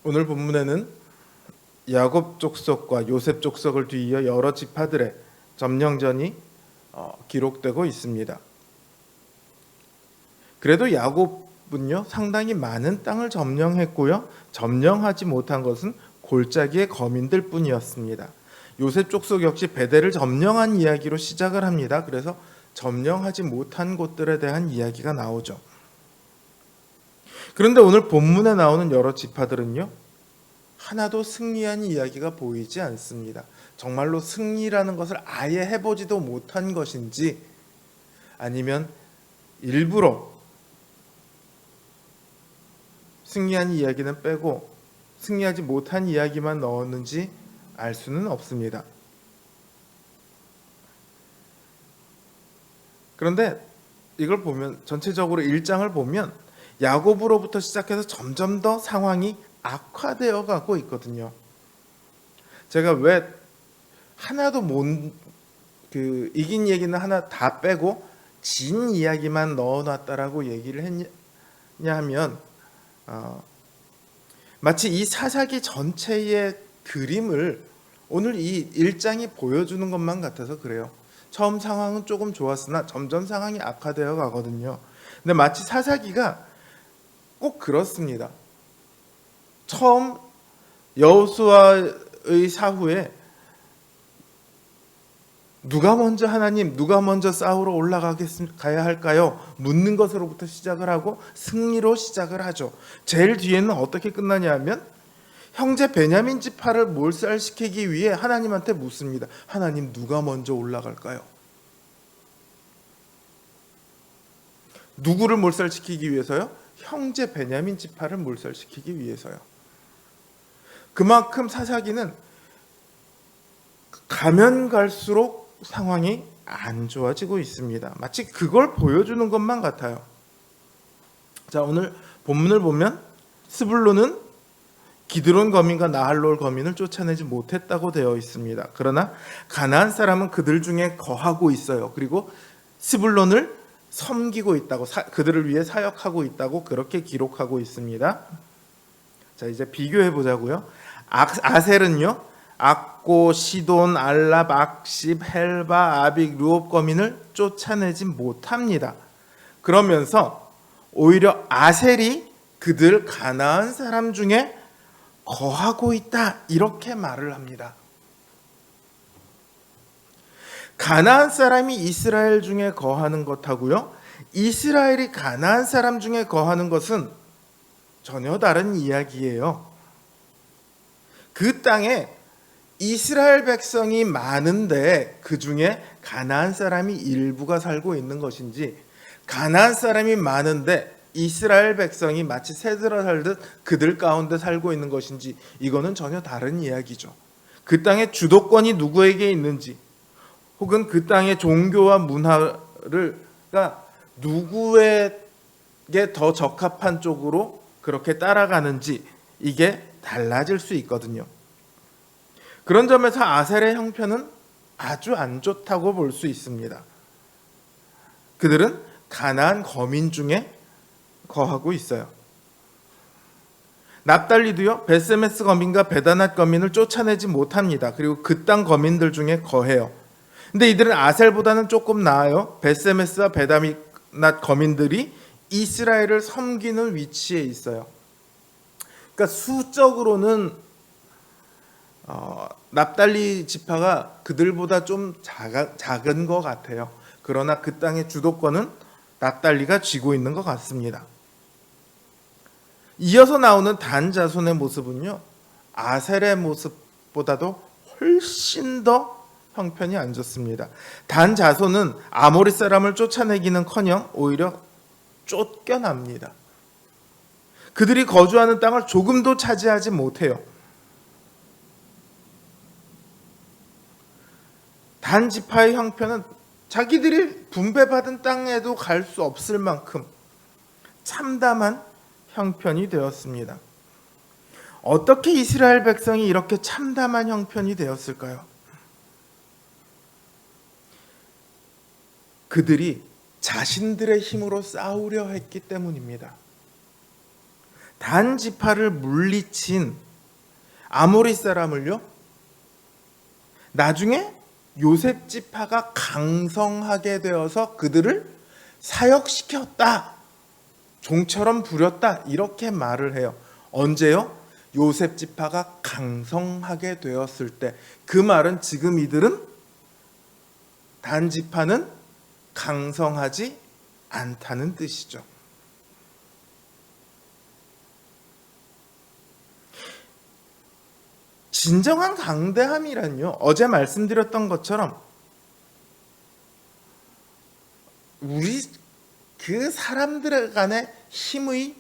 오늘 본문에는 야곱 족속과 요셉 족속을 뒤이어 여러 지파들의 점령전이 기록되고 있습니다. 그래도 야곱은요 상당히 많은 땅을 점령했고요, 점령하지 못한 것은 골짜기의 거민들 뿐이었습니다. 요셉 족속 역시 베델을 점령한 이야기로 시작을 합니다. 그래서 점령하지 못한 곳들에 대한 이야기가 나오죠. 그런데 오늘 본문에 나오는 여러 지파들은요 하나도 승리한 이야기가 보이지 않습니다. 정말로 승리라는 것을 아예 해보지도 못한 것인지, 아니면 일부러 승리한 이야기는 빼고 승리하지 못한 이야기만 넣었는지 알 수는 없습니다. 그런데 이걸 보면, 전체적으로 1장을 보면 야곱으로부터 시작해서 점점 더 상황이 악화되어 가고 있거든요. 제가 왜 하나도 못 이긴 얘기는 하나 다 빼고 진 이야기만 넣어놨다라고 얘기를 했냐 하면, 마치 이 사사기 전체의 그림을 오늘 이 1장이 보여주는 것만 같아서 그래요. 처음 상황은 조금 좋았으나 점점 상황이 악화되어 가거든요. 근데 마치 사사기가 꼭 그렇습니다. 처음 여호수아의 사후에 누가 먼저 하나님, 누가 먼저 싸우러 가야 할까요? 묻는 것으로부터 시작을 하고 승리로 시작을 하죠. 제일 뒤에는 어떻게 끝나냐 하면 형제 베냐민 지파를 몰살시키기 위해 하나님한테 묻습니다. 하나님, 누가 먼저 올라갈까요? 누구를 몰살시키기 위해서요? 형제 베냐민 지파를 몰살시키기 위해서요. 그만큼 사사기는 가면 갈수록 상황이 안 좋아지고 있습니다. 마치 그걸 보여주는 것만 같아요. 자, 오늘 본문을 보면 스불론은 기드론 거민과 나할롤 거민을 쫓아내지 못했다고 되어 있습니다. 그러나 가나안 사람은 그들 중에 거하고 있어요. 그리고 스불론을 섬기고 있다고, 그들을 위해 사역하고 있다고 그렇게 기록하고 있습니다. 자, 이제 비교해 보자고요. 아셀은요, 악고, 시돈, 알랍, 악십, 헬바, 아빅, 루옵 거민을 쫓아내지 못합니다. 그러면서 오히려 아셀이 그들 가나안 사람 중에 거하고 있다, 이렇게 말을 합니다. 가나안 사람이 이스라엘 중에 거하는 것하고요, 이스라엘이 가나안 사람 중에 거하는 것은 전혀 다른 이야기예요. 그 땅에 이스라엘 백성이 많은데 그 중에 가나안 사람이 일부가 살고 있는 것인지, 가나안 사람이 많은데 이스라엘 백성이 마치 새들어 살듯 그들 가운데 살고 있는 것인지, 이거는 전혀 다른 이야기죠. 그 땅의 주도권이 누구에게 있는지, 혹은 그 땅의 종교와 문화가 누구에게 더 적합한 쪽으로 그렇게 따라가는지, 이게 달라질 수 있거든요. 그런 점에서 아셀의 형편은 아주 안 좋다고 볼 수 있습니다. 그들은 가나안 거민 중에 거하고 있어요. 납달리도요, 베세메스 거민과 베다낫 거민을 쫓아내지 못합니다. 그리고 그 땅 거민들 중에 거해요. 근데 이들은 아셀보다는 조금 나아요. 베세메스와 베다낫 거민들이 이스라엘을 섬기는 위치에 있어요. 그러니까 수적으로는 납달리 지파가 그들보다 좀 작은 것 같아요. 그러나 그 땅의 주도권은 납달리가 쥐고 있는 것 같습니다. 이어서 나오는 단 자손의 모습은요, 아셀의 모습보다도 훨씬 더 형편이 안 좋습니다. 단 자손은 아모리 사람을 쫓아내기는커녕 오히려 쫓겨납니다. 그들이 거주하는 땅을 조금도 차지하지 못해요. 단 지파의 형편은 자기들이 분배받은 땅에도 갈 수 없을 만큼 참담한 형편이 되었습니다. 어떻게 이스라엘 백성이 이렇게 참담한 형편이 되었을까요? 그들이 자신들의 힘으로 싸우려 했기 때문입니다. 단 지파를 물리친 아모리 사람을요, 나중에 요셉 지파가 강성하게 되어서 그들을 사역시켰다, 종처럼 부렸다, 이렇게 말을 해요. 언제요? 요셉 지파가 강성하게 되었을 때. 그 말은 지금 이들은, 단 지파는 강성하지 않다는 뜻이죠. 진정한 강대함이란요, 어제 말씀드렸던 것처럼 우리 그 사람들 간의 힘의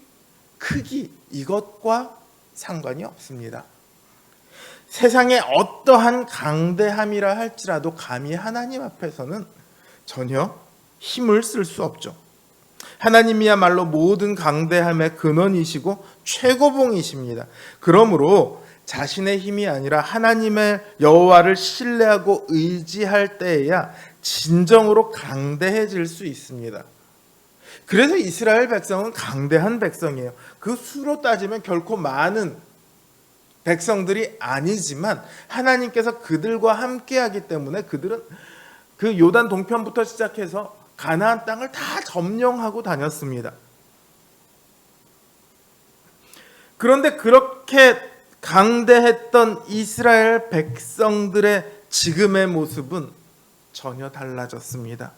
크기, 이것과 상관이 없습니다. 세상에 어떠한 강대함이라 할지라도 감히 하나님 앞에서는 전혀 힘을 쓸 수 없죠. 하나님이야말로 모든 강대함의 근원이시고 최고봉이십니다. 그러므로 자신의 힘이 아니라 하나님의 여호와를 신뢰하고 의지할 때에야 진정으로 강대해질 수 있습니다. 그래서 이스라엘 백성은 강대한 백성이에요. 그 수로 따지면 결코 많은 백성들이 아니지만 하나님께서 그들과 함께하기 때문에 그들은 그 요단 동편부터 시작해서 가나안 땅을 다 점령하고 다녔습니다. 그런데 그렇게 강대했던 이스라엘 백성들의 지금의 모습은 전혀 달라졌습니다.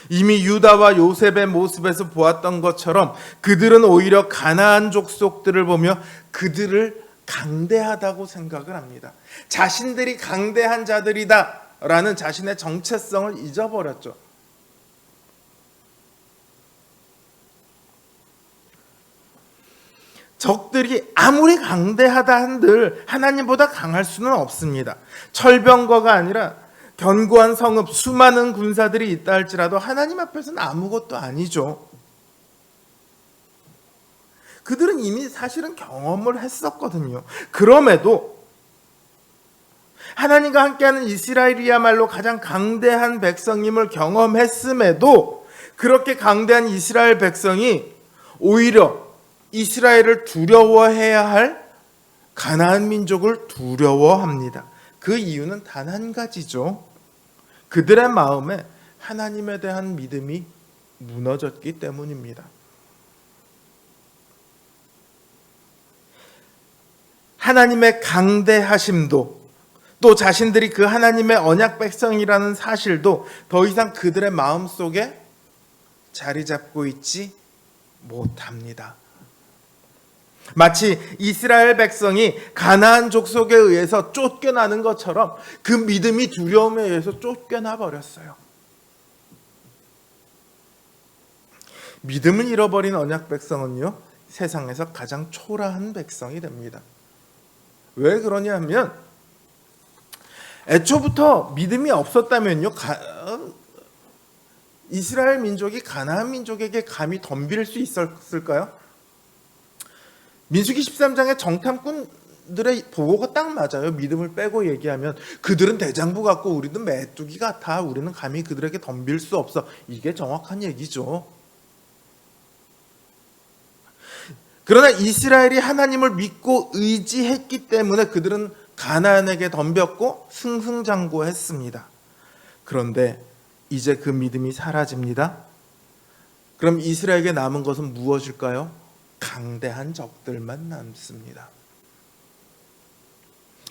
이미 유다와 요셉의 모습에서 보았던 것처럼 그들은 오히려 가나안 족속들을 보며 그들을 강대하다고 생각을 합니다. 자신들이 강대한 자들이다 라는 자신의 정체성을 잊어버렸죠. 적들이 아무리 강대하다 한들 하나님보다 강할 수는 없습니다. 철병거가 아니라 견고한 성읍, 수많은 군사들이 있다 할지라도 하나님 앞에서는 아무것도 아니죠. 그들은 이미 사실은 경험을 했었거든요. 그럼에도 하나님과 함께하는 이스라엘이야말로 가장 강대한 백성임을 경험했음에도 그렇게 강대한 이스라엘 백성이 오히려 이스라엘을 두려워해야 할 가나안 민족을 두려워합니다. 그 이유는 단 한 가지죠. 그들의 마음에 하나님에 대한 믿음이 무너졌기 때문입니다. 하나님의 강대하심도 또 자신들이 그 하나님의 언약 백성이라는 사실도 더 이상 그들의 마음속에 자리 잡고 있지 못합니다. 마치 이스라엘 백성이 가나안 족속에 의해서 쫓겨나는 것처럼 그 믿음이 두려움에 의해서 쫓겨나 버렸어요. 믿음을 잃어버린 언약 백성은요, 세상에서 가장 초라한 백성이 됩니다. 왜 그러냐면 애초부터 믿음이 없었다면요, 이스라엘 민족이 가나안 민족에게 감히 덤빌 수 있었을까요? 민수기 13장의 정탐꾼들의 보고가 딱 맞아요. 믿음을 빼고 얘기하면 그들은 대장부 같고 우리는 메뚜기 같아. 우리는 감히 그들에게 덤빌 수 없어. 이게 정확한 얘기죠. 그러나 이스라엘이 하나님을 믿고 의지했기 때문에 그들은 가나안에게 덤볐고 승승장구했습니다. 그런데 이제 그 믿음이 사라집니다. 그럼 이스라엘에게 남은 것은 무엇일까요? 강대한 적들만 남습니다.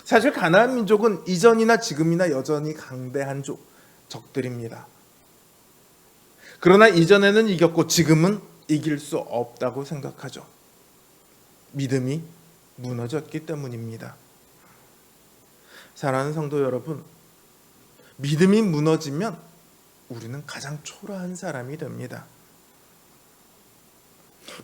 사실 가나안 민족은 이전이나 지금이나 여전히 강대한 적들입니다. 그러나 이전에는 이겼고 지금은 이길 수 없다고 생각하죠. 믿음이 무너졌기 때문입니다. 사랑하는 성도 여러분, 믿음이 무너지면 우리는 가장 초라한 사람이 됩니다.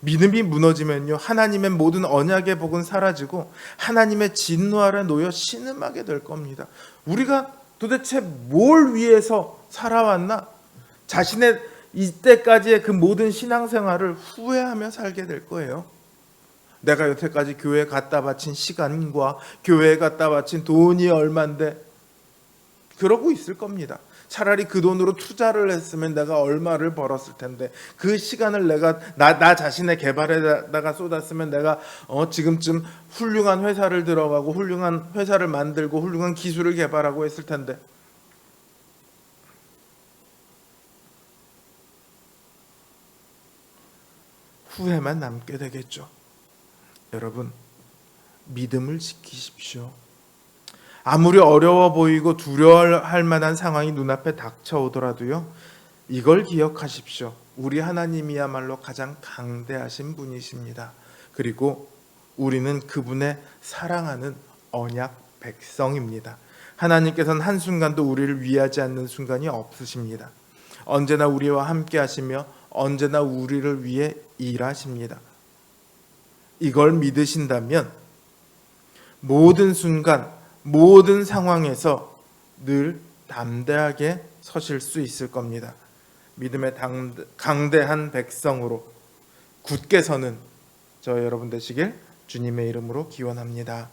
믿음이 무너지면요, 하나님의 모든 언약의 복은 사라지고 하나님의 진노 아래 놓여 신음하게 될 겁니다. 우리가 도대체 뭘 위해서 살아왔나? 자신의 이때까지의 그 모든 신앙생활을 후회하며 살게 될 거예요. 내가 여태까지 교회에 갖다 바친 시간과 교회에 갖다 바친 돈이 얼만데, 그러고 있을 겁니다. 차라리 그 돈으로 투자를 했으면 내가 얼마를 벌었을 텐데, 그 시간을 내가 나 자신의 개발에다가 쏟았으면 내가 지금쯤 훌륭한 회사를 들어가고 훌륭한 회사를 만들고 훌륭한 기술을 개발하고 했을 텐데. 후회만 남게 되겠죠. 여러분, 믿음을 지키십시오. 아무리 어려워 보이고 두려워할 만한 상황이 눈앞에 닥쳐오더라도요, 이걸 기억하십시오. 우리 하나님이야말로 가장 강대하신 분이십니다. 그리고 우리는 그분의 사랑하는 언약 백성입니다. 하나님께서는 한순간도 우리를 위하지 않는 순간이 없으십니다. 언제나 우리와 함께 하시며 언제나 우리를 위해 일하십니다. 이걸 믿으신다면 모든 순간, 모든 상황에서 늘 담대하게 서실 수 있을 겁니다. 믿음의 강대한 백성으로 굳게 서는 저 여러분 되시길 주님의 이름으로 기원합니다.